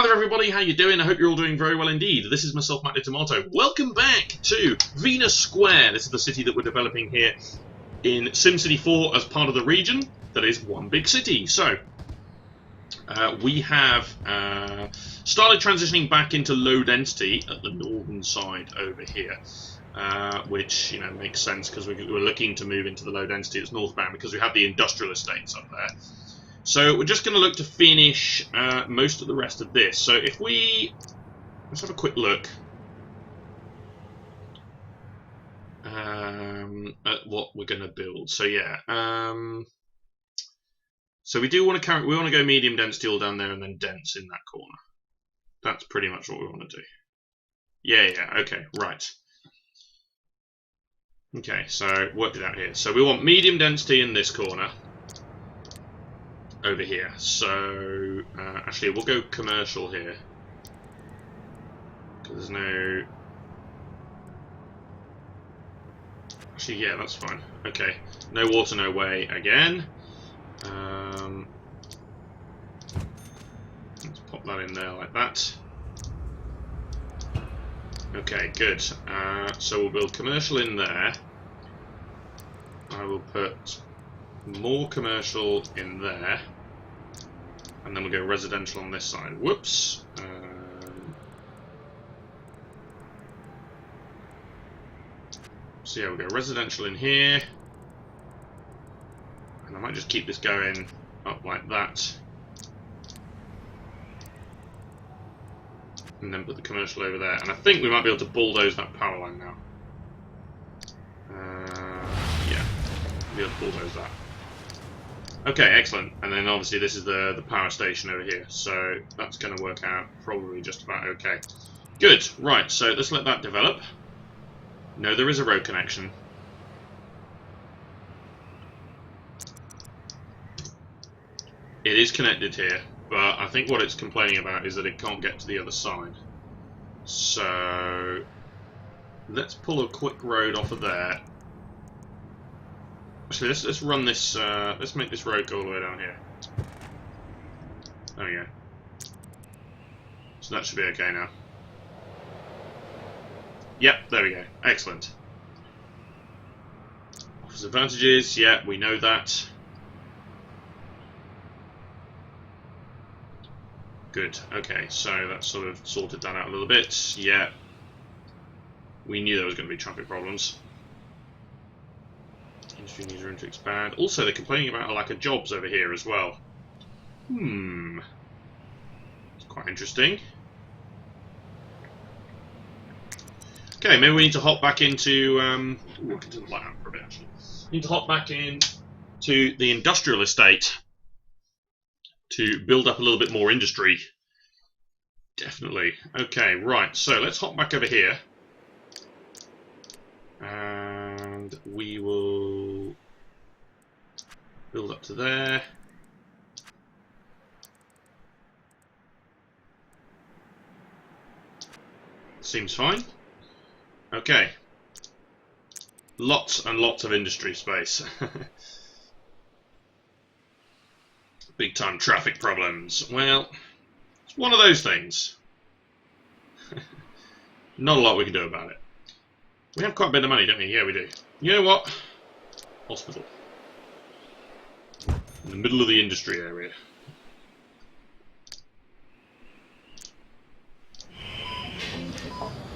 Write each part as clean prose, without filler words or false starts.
Hi there everybody, how you doing? I hope you're all doing very well indeed. This is myself, Matt the Tomato. Welcome back to Venus Square. This is the city that we're developing here in SimCity 4 as part of the region that is one big city. So, we have started transitioning back into low density at the northern side over here. Which, makes sense because we're looking to move into the low density that's northbound because we have the industrial estates up there. So we're just going to look to finish most of the rest of this. So if let's have a quick look at what we're going to build. So yeah, so we want to go medium density all down there and then dense in that corner. That's pretty much what we want to do. Yeah, okay, right. Okay, so worked it out here. So we want medium density in this corner. Over here, so actually we'll go commercial here because there's no. Actually, yeah, that's fine. Okay, no water, no way again. Let's pop that in there like that. Okay, good. So we'll build commercial in there. I will put more commercial in there, and then we'll go residential on this side. Whoops. So yeah, we'll go residential in here, and I might just keep this going up like that, and then put the commercial over there. And I think we might be able to bulldoze that power line now. Yeah, be able to bulldoze that. Okay, excellent. And then obviously this is the power station over here, so that's going to work out probably just about okay. Good, right, so let's let that develop. No, there is a road connection. It is connected here, but I think what it's complaining about is that it can't get to the other side. So let's pull a quick road off of there. Actually, let's run this. Let's make this road go all the way down here. There we go. So that should be okay now. Yep, there we go. Excellent. Offers advantages. Yeah, we know that. Good. Okay, so that sort of sorted that out a little bit. Yeah. We knew there was going to be traffic problems. Industry needs room to expand. Also, they're complaining about a lack of jobs over here as well. It's quite interesting. Okay, maybe we need to hop back into. Ooh, I can turn the light out for a bit actually. Need to hop back in to the industrial estate to build up a little bit more industry. Definitely. Okay, right. So let's hop back over here. And we will build up to there. Seems fine. Okay. Lots and lots of industry space. Big time traffic problems. Well, it's one of those things. Not a lot we can do about it. We have quite a bit of money, don't we? Yeah, we do. You know what? Hospital. In the middle of the industry area.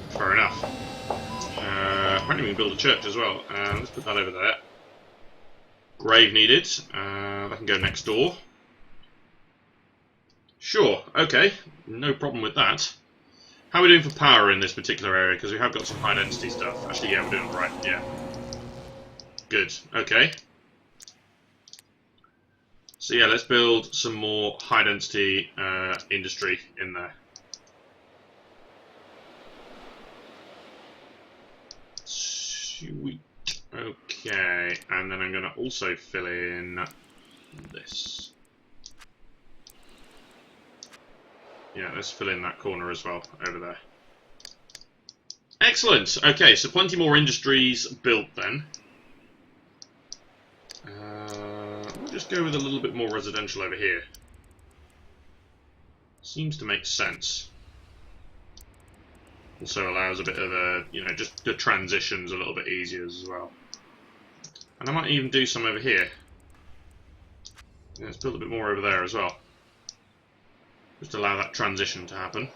Fair enough. Apparently we can build a church as well. Let's put that over there. Grave needed. That can go next door. Sure, okay. No problem with that. How are we doing for power in this particular area? Because we have got some high density stuff. Actually, yeah, we're doing right. Yeah. Good. Okay. So yeah, let's build some more high density industry in there. Sweet. Okay, and then I'm going to also fill in this. Yeah, let's fill in that corner as well, over there. Excellent! Okay, so plenty more industries built then. We'll just go with a little bit more residential over here. Seems to make sense. Also allows a bit of a, you know, just the transitions a little bit easier as well. And I might even do some over here. Yeah, let's build a bit more over there as well. Just allow that transition to happen.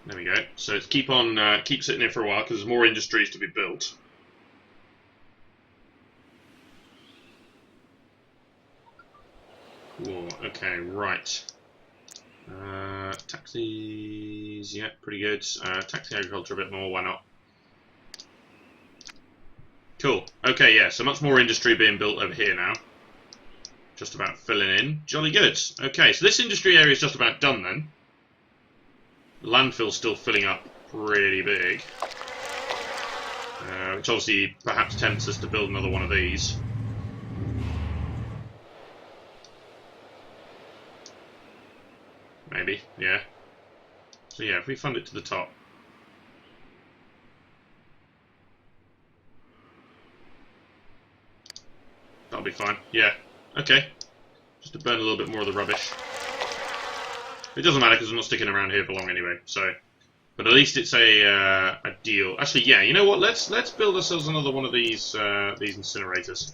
There we go. So it's keep sitting here for a while because there's more industries to be built. Cool. Okay, right. Taxis, yeah, pretty good. Taxi agriculture a bit more, why not? Cool. Okay, yeah, so much more industry being built over here now. Just about filling in. Jolly good. Okay, so this industry area is just about done then. The landfill's still filling up pretty big. Which obviously perhaps tempts us to build another one of these. Maybe, yeah. So yeah, if we fund it to the top. That'll be fine, yeah. Okay. Just to burn a little bit more of the rubbish. It doesn't matter because I'm not sticking around here for long anyway, so... But at least it's a deal. Actually, yeah, you know what? Let's build ourselves another one of these incinerators.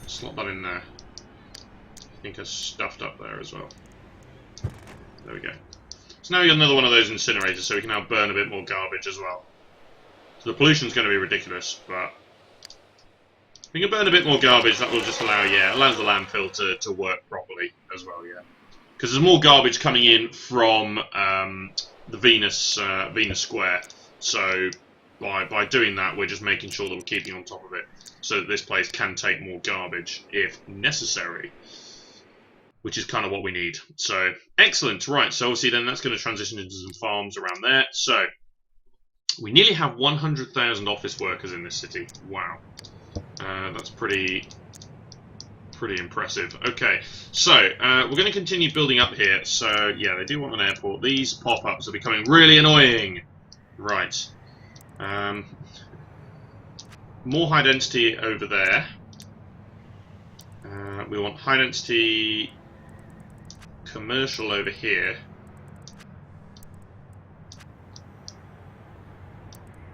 Slot that in there. I think it's stuffed up there as well. There we go. So now we got another one of those incinerators, so we can now burn a bit more garbage as well. So the pollution's going to be ridiculous, but if we can burn a bit more garbage, that will just allow, yeah, allows the landfill to work properly as well, yeah. Because there's more garbage coming in from the Venus Square, so by doing that, we're just making sure that we're keeping on top of it, so that this place can take more garbage if necessary. Which is kind of what we need. So, excellent. Right, so obviously then that's going to transition into some farms around there. So, we nearly have 100,000 office workers in this city. Wow. That's pretty impressive. Okay, so we're going to continue building up here. So, yeah, they do want an airport. These pop-ups are becoming really annoying. Right. More high density over there. We want high density commercial over here.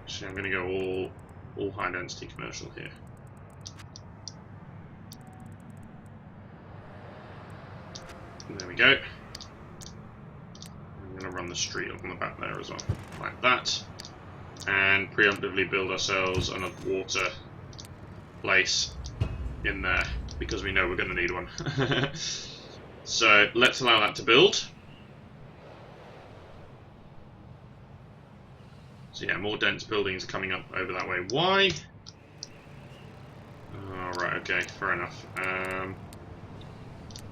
So I'm going to go all high density commercial here. And there we go. I'm going to run the street up on the back there as well, like that. And preemptively build ourselves another water place in there, because we know we're going to need one. So let's allow that to build. So yeah, more dense buildings are coming up over that way. Why? Oh, right, okay, fair enough.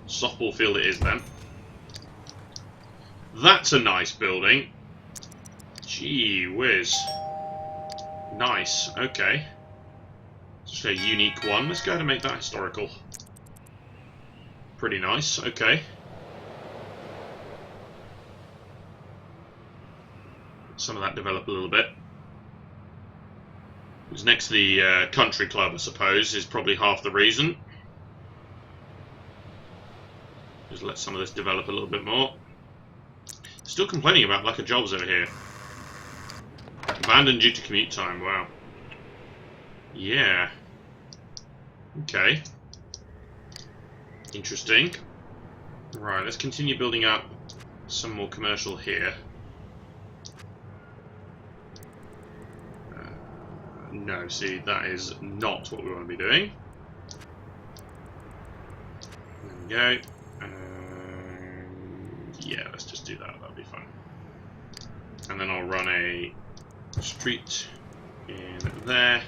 Softball field it is then. That's a nice building. Gee whiz. Nice, okay. Just a unique one. Let's go ahead and make that historical. Pretty nice, okay. Some of that develop a little bit. It's next to the country club, I suppose, is probably half the reason. Just let some of this develop a little bit more. Still complaining about lack of jobs over here. Abandoned due to commute time, wow. Yeah. Okay. Interesting. Right, let's continue building up some more commercial here. No, see, that is not what we want to be doing. There we go. Yeah, let's just do that, that'll be fun. And then I'll run a street in there.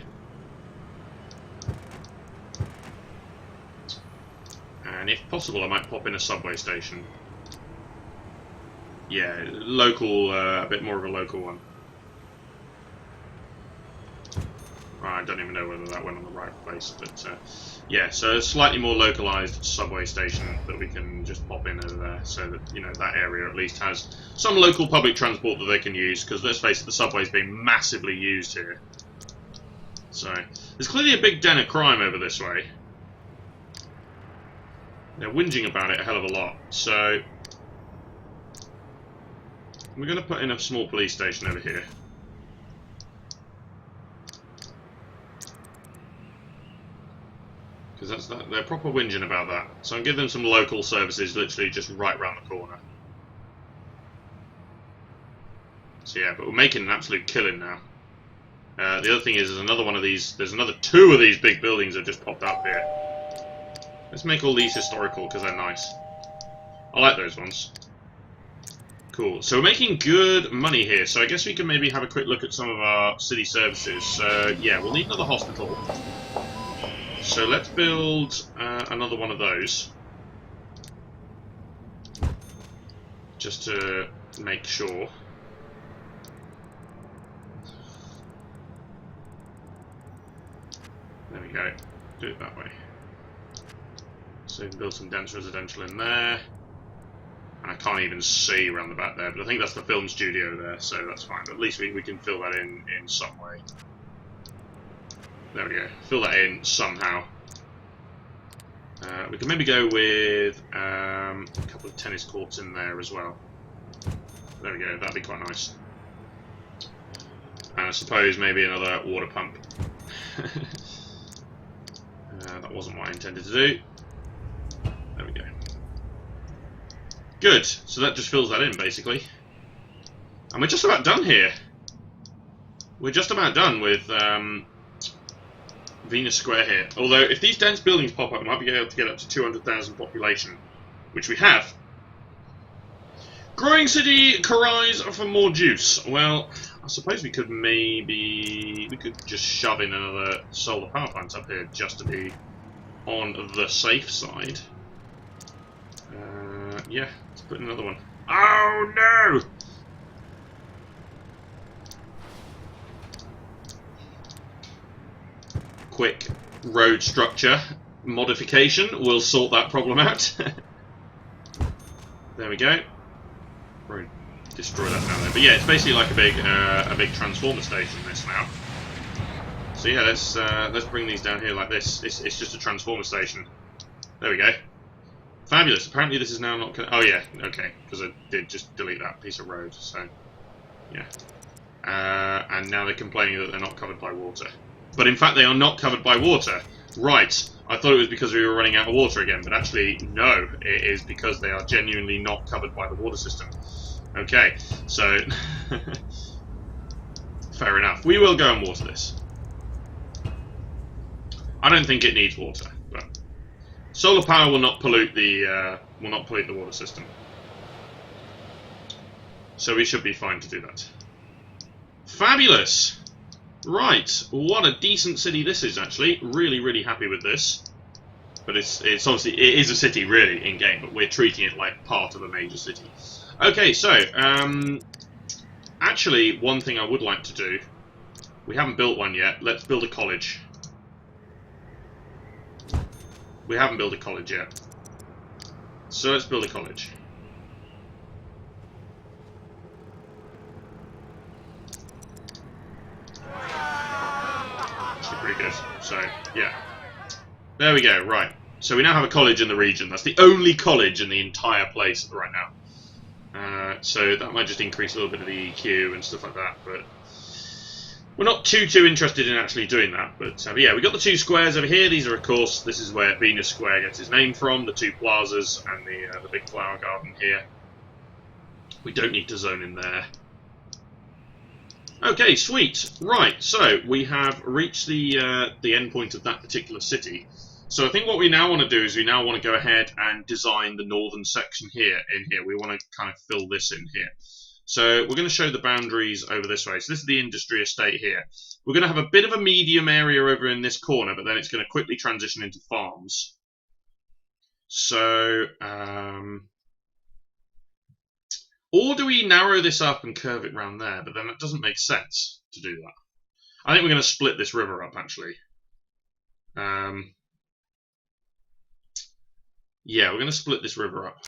And if possible, I might pop in a subway station. Yeah, local, a bit more of a local one. I don't even know whether that went on the right place, but yeah, so a slightly more localized subway station that we can just pop in over there, so that, you know, that area at least has some local public transport that they can use, because let's face it, the subway's being massively used here. So, there's clearly a big den of crime over this way. They're whinging about it a hell of a lot. So we're going to put in a small police station over here. Because they're proper whinging about that. So I'm giving them some local services literally just right round the corner. So yeah, but we're making an absolute killing now. The other thing is, there's another one of these, there's another 2 of these big buildings that just popped up here. Let's make all these historical because they're nice. I like those ones. Cool. So we're making good money here. So I guess we can maybe have a quick look at some of our city services. So yeah, we'll need another hospital. So let's build another one of those. Just to make sure. There we go. Do it that way. So we can build some dense residential in there. And I can't even see around the back there, but I think that's the film studio there, so that's fine. But at least we can fill that in some way. There we go. Fill that in somehow. We can maybe go with a couple of tennis courts in there as well. There we go. That'd be quite nice. And I suppose maybe another water pump. That wasn't what I intended to do. There we go. Good. So that just fills that in, basically. And we're just about done here. We're just about done with Venus Square here. Although, if these dense buildings pop up, we might be able to get up to 200,000 population, which we have. Growing city cries for more juice. Well, I suppose we could just shove in another solar power plant up here just to be on the safe side. Yeah, let's put in another one. Oh no! Quick road structure modification will sort that problem out. There we go. We'll destroy that down there. But yeah, it's basically like a big transformer station. This now. So yeah, let's bring these down here like this. It's just a transformer station. There we go. Fabulous. Apparently this is now not... Oh yeah, okay. Because I did just delete that piece of road, so... Yeah. And now they're complaining that they're not covered by water. But in fact they are not covered by water. Right. I thought it was because we were running out of water again, but actually, no. It is because they are genuinely not covered by the water system. Okay, so... Fair enough. We will go and water this. I don't think it needs water, but... Solar power will not pollute the water system, so we should be fine to do that. Fabulous! Right, what a decent city this is. Actually, really happy with this. But it's obviously it is a city really in game, but we're treating it like part of a major city. Okay, so actually, one thing I would like to do. We haven't built one yet. Let's build a college. We haven't built a college yet. So let's build a college. Actually pretty good. So, yeah. There we go, right. So we now have a college in the region. That's the only college in the entire place right now. So that might just increase a little bit of the EQ and stuff like that, but... We're not too interested in actually doing that, but yeah, we've got the 2 squares over here. These are, of course, this is where Venus Square gets its name from, the 2 plazas and the big flower garden here. We don't need to zone in there. Okay, sweet. Right, so we have reached the end point of that particular city. So I think what we now want to do is we now want to go ahead and design the northern section here. We want to kind of fill this in here. So we're going to show the boundaries over this way. So this is the industry estate here. We're going to have a bit of a medium area over in this corner, but then it's going to quickly transition into farms. So, or do we narrow this up and curve it around there? But then it doesn't make sense to do that. I think we're going to split this river up, actually. Yeah, we're going to split this river up.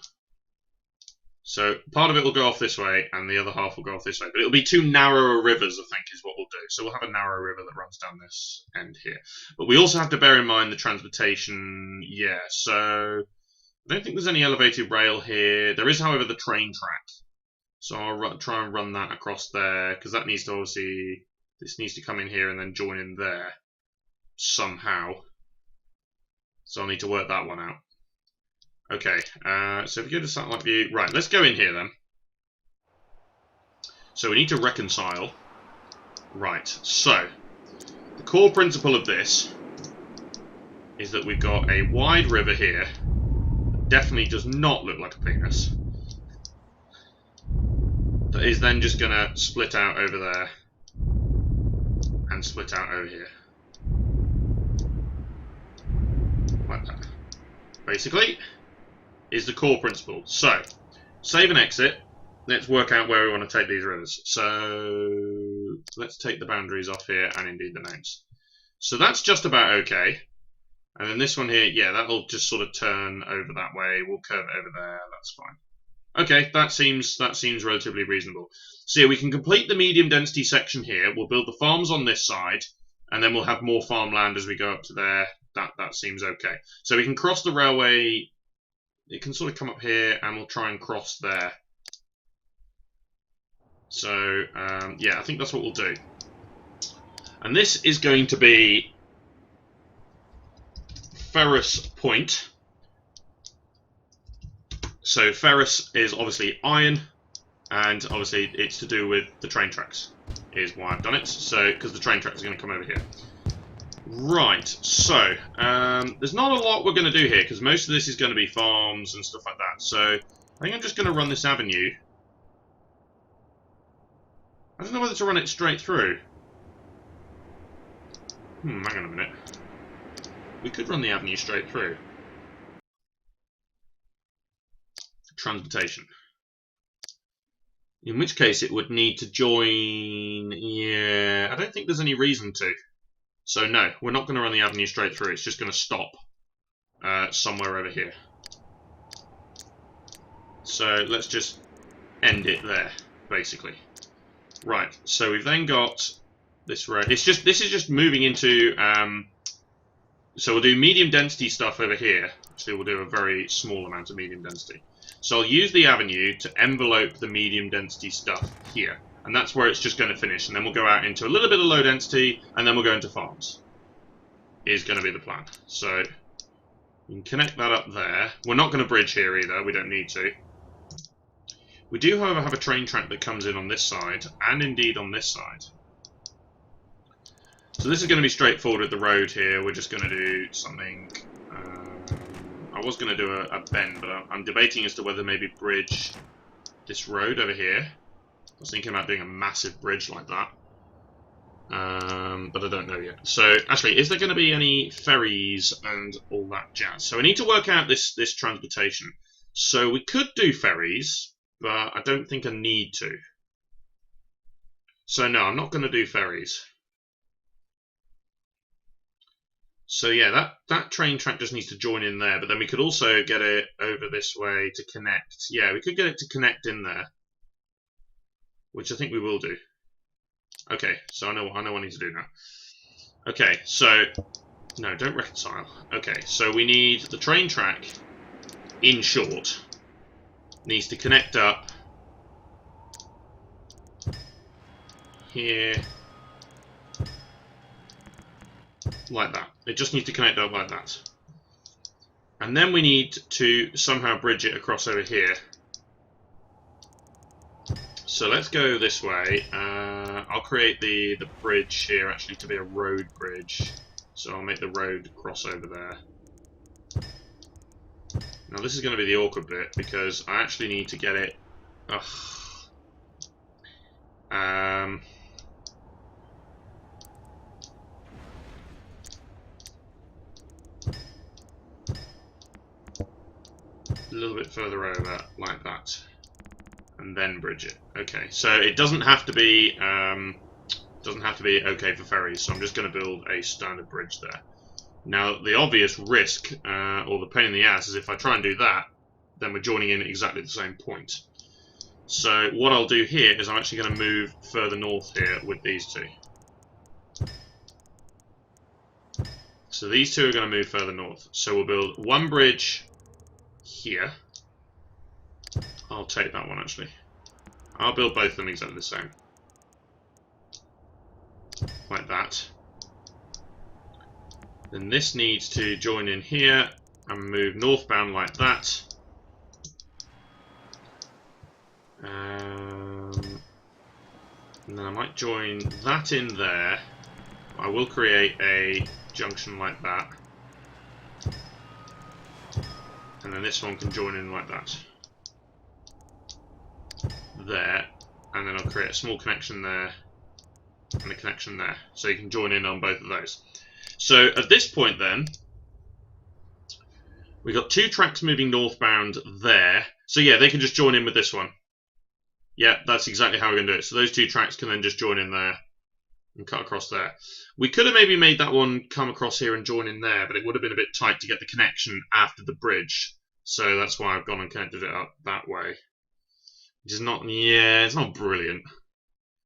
So part of it will go off this way, and the other half will go off this way. But it'll be 2 narrower rivers, I think, is what we'll do. So we'll have a narrow river that runs down this end here. But we also have to bear in mind the transportation. Yeah, so I don't think there's any elevated rail here. There is, however, the train track. So I'll try and run that across there, because that needs to obviously... This needs to come in here and then join in there somehow. So I'll need to work that one out. Okay, so if we go to satellite view... Right, let's go in here then. So we need to reconcile. Right, so the core principle of this is that we've got a wide river here. Definitely does not look like a penis. That is then just going to split out over there and split out over here. Like that. Basically, is the core principle. So, save and exit. Let's work out where we want to take these rivers. So, let's take the boundaries off here and indeed the names. So that's just about okay. And then this one here, yeah, that'll just sort of turn over that way. We'll curve it over there. That's fine. Okay, that seems relatively reasonable. So yeah, we can complete the medium density section here. We'll build the farms on this side, and then we'll have more farmland as we go up to there. That seems okay. So we can cross the railway. It can sort of come up here, and we'll try and cross there. So yeah, I think that's what we'll do. And this is going to be Ferrous Point. So ferrous is obviously iron, and obviously it's to do with the train tracks, is why I've done it. So, because the train tracks are going to come over here. Right, so, there's not a lot we're going to do here, because most of this is going to be farms and stuff like that. So, I think I'm just going to run this avenue. I don't know whether to run it straight through. Hang on a minute. We could run the avenue straight through. Transportation. In which case it would need to join... Yeah, I don't think there's any reason to. So no, we're not going to run the avenue straight through. It's just going to stop somewhere over here. So let's just end it there, basically. Right, so we've then got this road. This is just moving into... so we'll do medium density stuff over here. Actually, we'll do a very small amount of medium density. So I'll use the avenue to envelope the medium density stuff here. And that's where it's just going to finish. And then we'll go out into a little bit of low density, and then we'll go into farms. Is going to be the plan. So we can connect that up there. We're not going to bridge here either. We don't need to. We do, however, have a train track that comes in on this side, and indeed on this side. So this is going to be straightforward with the road here. We're just going to do something... I was going to do a bend, but I'm debating as to whether maybe bridge this road over here. I was thinking about doing a massive bridge like that. But I don't know yet. So, actually, is there going to be any ferries and all that jazz? So we need to work out this transportation. So we could do ferries, but I don't think I need to. So no, I'm not going to do ferries. So yeah, that train track just needs to join in there, but then we could also get it over this way to connect. Yeah, we could get it to connect in there, which I think we will do. Okay, so I know what I need to do now. Okay, so no, don't reconcile. Okay, so we need the train track, in short, needs to connect up here. Like that. It just needs to connect up like that. And then we need to somehow bridge it across over here. So let's go this way. I'll create the bridge here actually to be a road bridge. So I'll make the road cross over there. Now this is going to be the awkward bit because I actually need to get it... a little bit further over, like that, and then bridge it. Okay, so it doesn't have to be okay for ferries. So I'm just going to build a standard bridge there. Now the obvious risk, or the pain in the ass, is if I try and do that, then we're joining in at exactly the same point. So what I'll do here is I'm actually going to move further north here with these two. So these two are going to move further north. So we'll build one bridge here. I'll take that one, actually. I'll build both of them exactly the same. Like that. Then this needs to join in here and move northbound like that. And then I might join that in there. I will create a junction like that. And then this one can join in like that. There. And then I'll create a small connection there and a connection there. So you can join in on both of those. So at this point then, we've got 2 tracks moving northbound there. So yeah, they can just join in with this one. Yeah, that's exactly how we're going to do it. So those 2 tracks can then just join in there and cut across there. We could have maybe made that one come across here and join in there, but it would have been a bit tight to get the connection after the bridge. So that's why I've gone and connected it up that way. Which is not, yeah, it's not brilliant.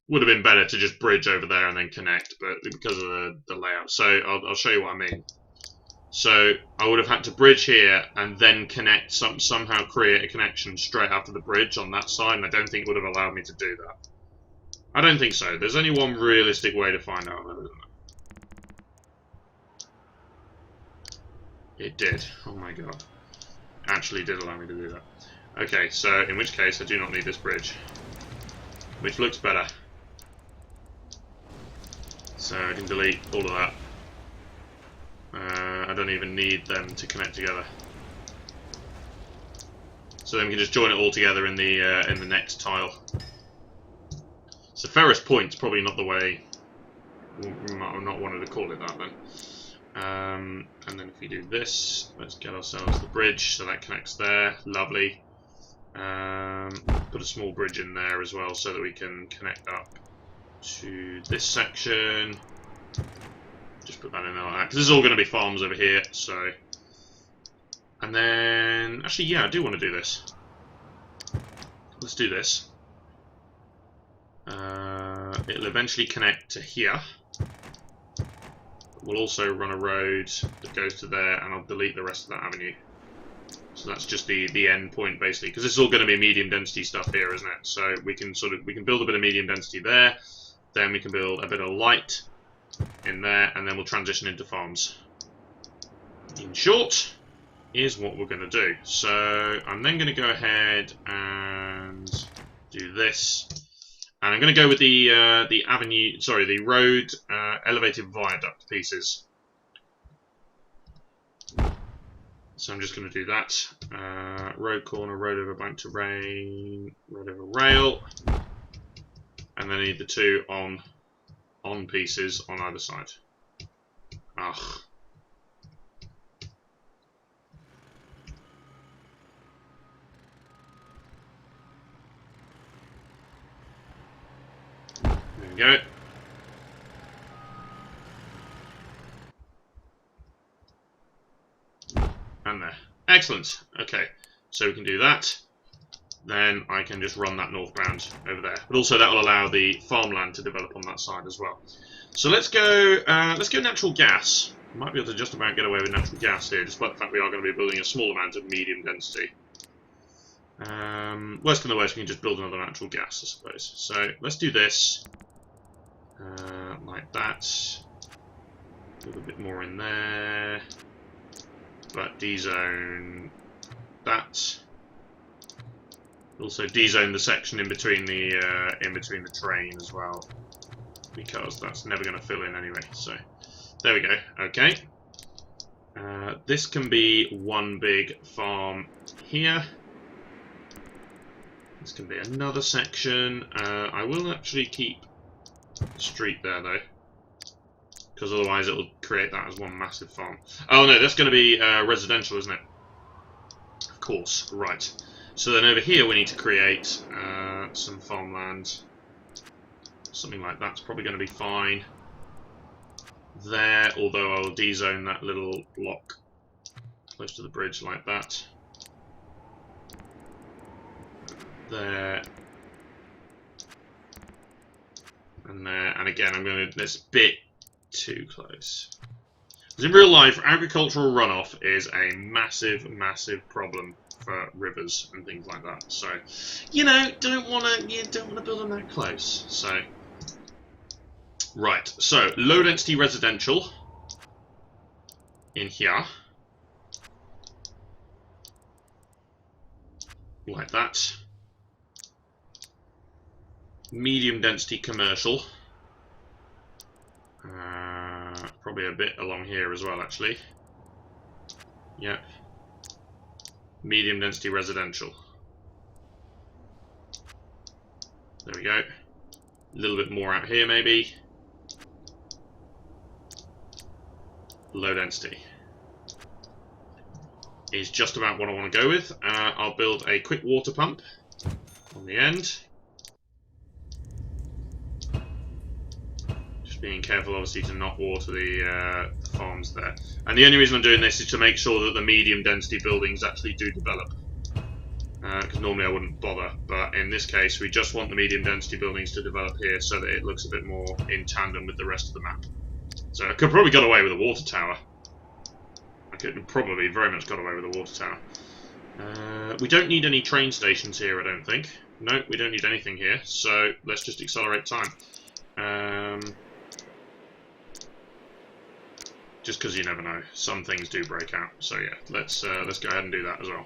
Would have been better to just bridge over there and then connect, but because of the layout. So I'll show you what I mean. So I would have had to bridge here and then connect, somehow create a connection straight after the bridge on that side, and I don't think it would have allowed me to do that. I don't think so. There's only one realistic way to find out, though, isn't there? It did. Oh my god. Actually did allow me to do that. Okay, so in which case I do not need this bridge. Which looks better. So I can delete all of that. I don't even need them to connect together. So then we can just join it all together in the next tile. So Ferris Point's probably not the way. I'm not wanted to call it that then. And then if we do this, let's get ourselves the bridge, so that connects there. Lovely. Put a small bridge in there as well, so that we can connect up to this section. Just put that in there like that, because this is all going to be farms over here. So, and then actually, yeah, I do want to do this. Let's do this. It'll eventually connect to here. We'll also run a road that goes to there, and I'll delete the rest of that avenue. So that's just the end point basically, because this is all going to be medium density stuff here, isn't it? So we can build a bit of medium density there, then we can build a bit of light in there, and then we'll transition into farms. In short, is what we're going to do. So I'm then going to go ahead and do this. And I'm going to go with the road elevated viaduct pieces. So I'm just going to do that. Road corner, road over bank terrain, road over rail, and then I need the 2 on pieces on either side. Ugh. There we go. And there. Excellent. Okay, so we can do that. Then I can just run that northbound over there. But also that will allow the farmland to develop on that side as well. So let's go natural gas. We might be able to just about get away with natural gas here, despite the fact we are going to be building a small amount of medium density. Worst come to worst, we can just build another natural gas, I suppose. So let's do this. Like that. Build a bit more in there. But D-zone that. Also D-zone the section in between the train as well, because that's never going to fill in anyway. So there we go. Okay. This can be one big farm here. This can be another section. I will actually keep the street there though, because otherwise it'll create that as one massive farm. Oh no, that's going to be residential, isn't it? Of course, right. So then over here we need to create some farmland. Something like that's probably going to be fine there, although I'll D-zone that little block close to the bridge like that. There. And there, and again I'm going to, this bit too close. Because in real life, agricultural runoff is a massive, massive problem for rivers and things like that. So, you know, you don't want to build them that close. So, right. So, low density residential in here, like that. Medium density commercial. Probably a bit along here as well, actually. Yep. Medium density residential. There we go. A little bit more out here, maybe. Low density is just about what I want to go with. I'll build a quick water pump on the end. Being careful, obviously, to not water the farms there. And the only reason I'm doing this is to make sure that the medium density buildings actually do develop. Because normally I wouldn't bother, but in this case we just want the medium density buildings to develop here so that it looks a bit more in tandem with the rest of the map. So I could probably get away with a water tower. I could probably very much got away with a water tower. We don't need any train stations here, I don't think. No, we don't need anything here, so let's just accelerate time. Just because you never know, some things do break out. So yeah, let's go ahead and do that as well.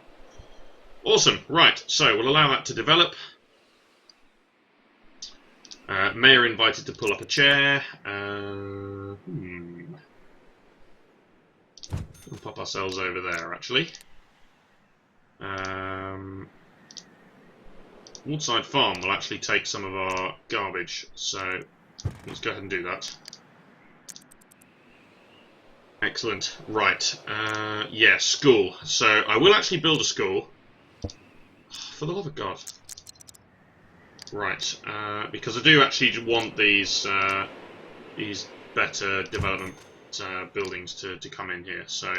Awesome. Right. So we'll allow that to develop. Mayor invited to pull up a chair. We'll pop ourselves over there. Actually, Woodside Farm will actually take some of our garbage. So let's go ahead and do that. Excellent. Right. Yeah, school. So I will actually build a school. For the love of God. Right. Because I do actually want these better development buildings to come in here. So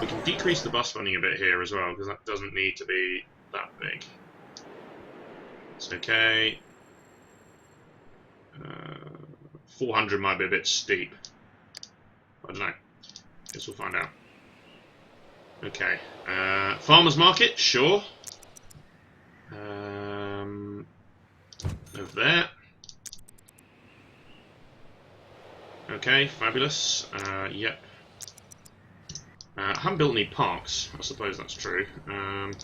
we can decrease the bus funding a bit here as well, because that doesn't need to be that big. It's okay. 400 might be a bit steep. I don't know. Guess we'll find out. Okay. Farmers market, sure. Over there. Okay, fabulous. Yep. I haven't built any parks. I suppose that's true. Don't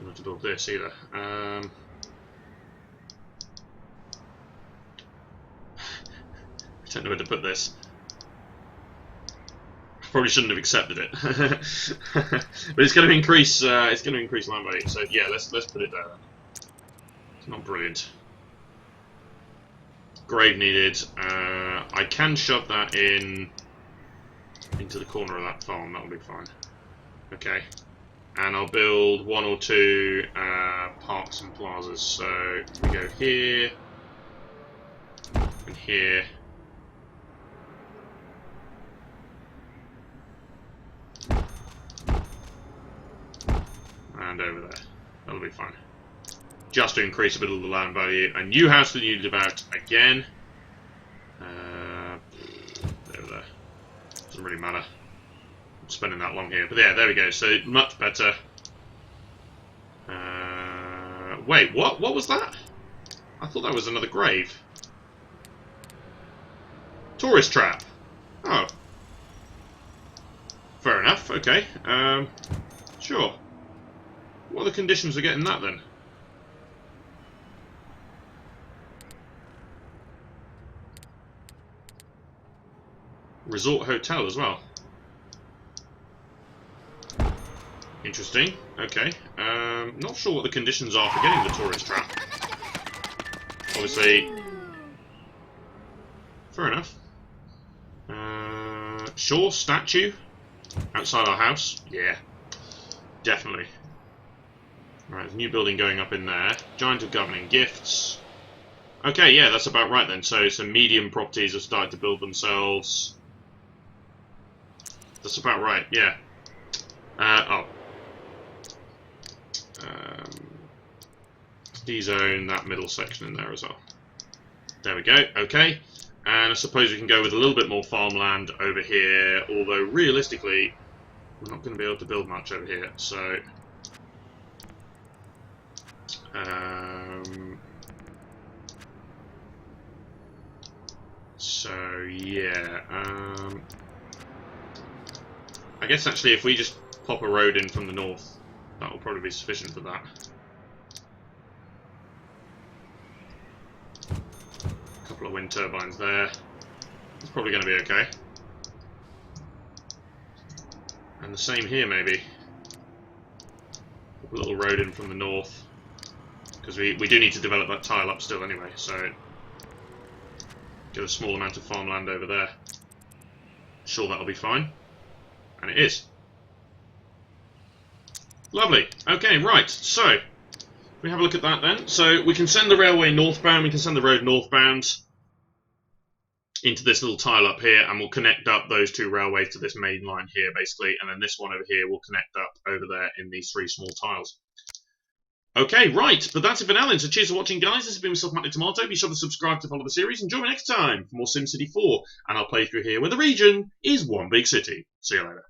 have to build this either. I don't know where to put this. I probably shouldn't have accepted it, but it's going to increase. It's going to increase land value. So yeah, let's put it there. It's not brilliant. Grave needed. I can shove that into the corner of that farm. That'll be fine. Okay, and I'll build 1 or 2 parks and plazas. So we go here and here. And over there. That'll be fine. Just to increase a bit of the land value. A new house that needed about again. Over there. Doesn't really matter. I'm spending that long here. But yeah, there we go. So much better. Wait, what? What was that? I thought that was another grave. Tourist trap. Oh. Fair enough. Okay. Sure. What are the conditions for getting that then? Resort hotel as well. Interesting. Okay. Not sure what the conditions are for getting the tourist trap. Obviously. Fair enough. Sure, statue. Outside our house. Yeah. Definitely. Right, there's a new building going up in there. Giant of governing gifts. Okay, yeah, that's about right then. So some medium properties have started to build themselves. That's about right, yeah. D-zone, that middle section in there as well. There we go, okay. And I suppose we can go with a little bit more farmland over here, although realistically, we're not going to be able to build much over here, so... yeah, I guess actually if we just pop a road in from the north, that will probably be sufficient for that. A couple of wind turbines there. It's probably going to be okay. And the same here maybe. Pop a little road in from the north. Because we do need to develop that tile up still anyway, so get a small amount of farmland over there. Sure, that'll be fine. And it is. Lovely. Okay, right, so we have a look at that then. So we can send the railway northbound, we can send the road northbound into this little tile up here, and we'll connect up those two railways to this main line here, basically, and then this one over here will connect up over there in these three small tiles. Okay, right, but that's it for now then. So cheers for watching, guys. This has been myself, Matty Tomato. Be sure to subscribe to follow the series, and join me next time for more SimCity 4, and I'll play through here where the region is one big city. See you later.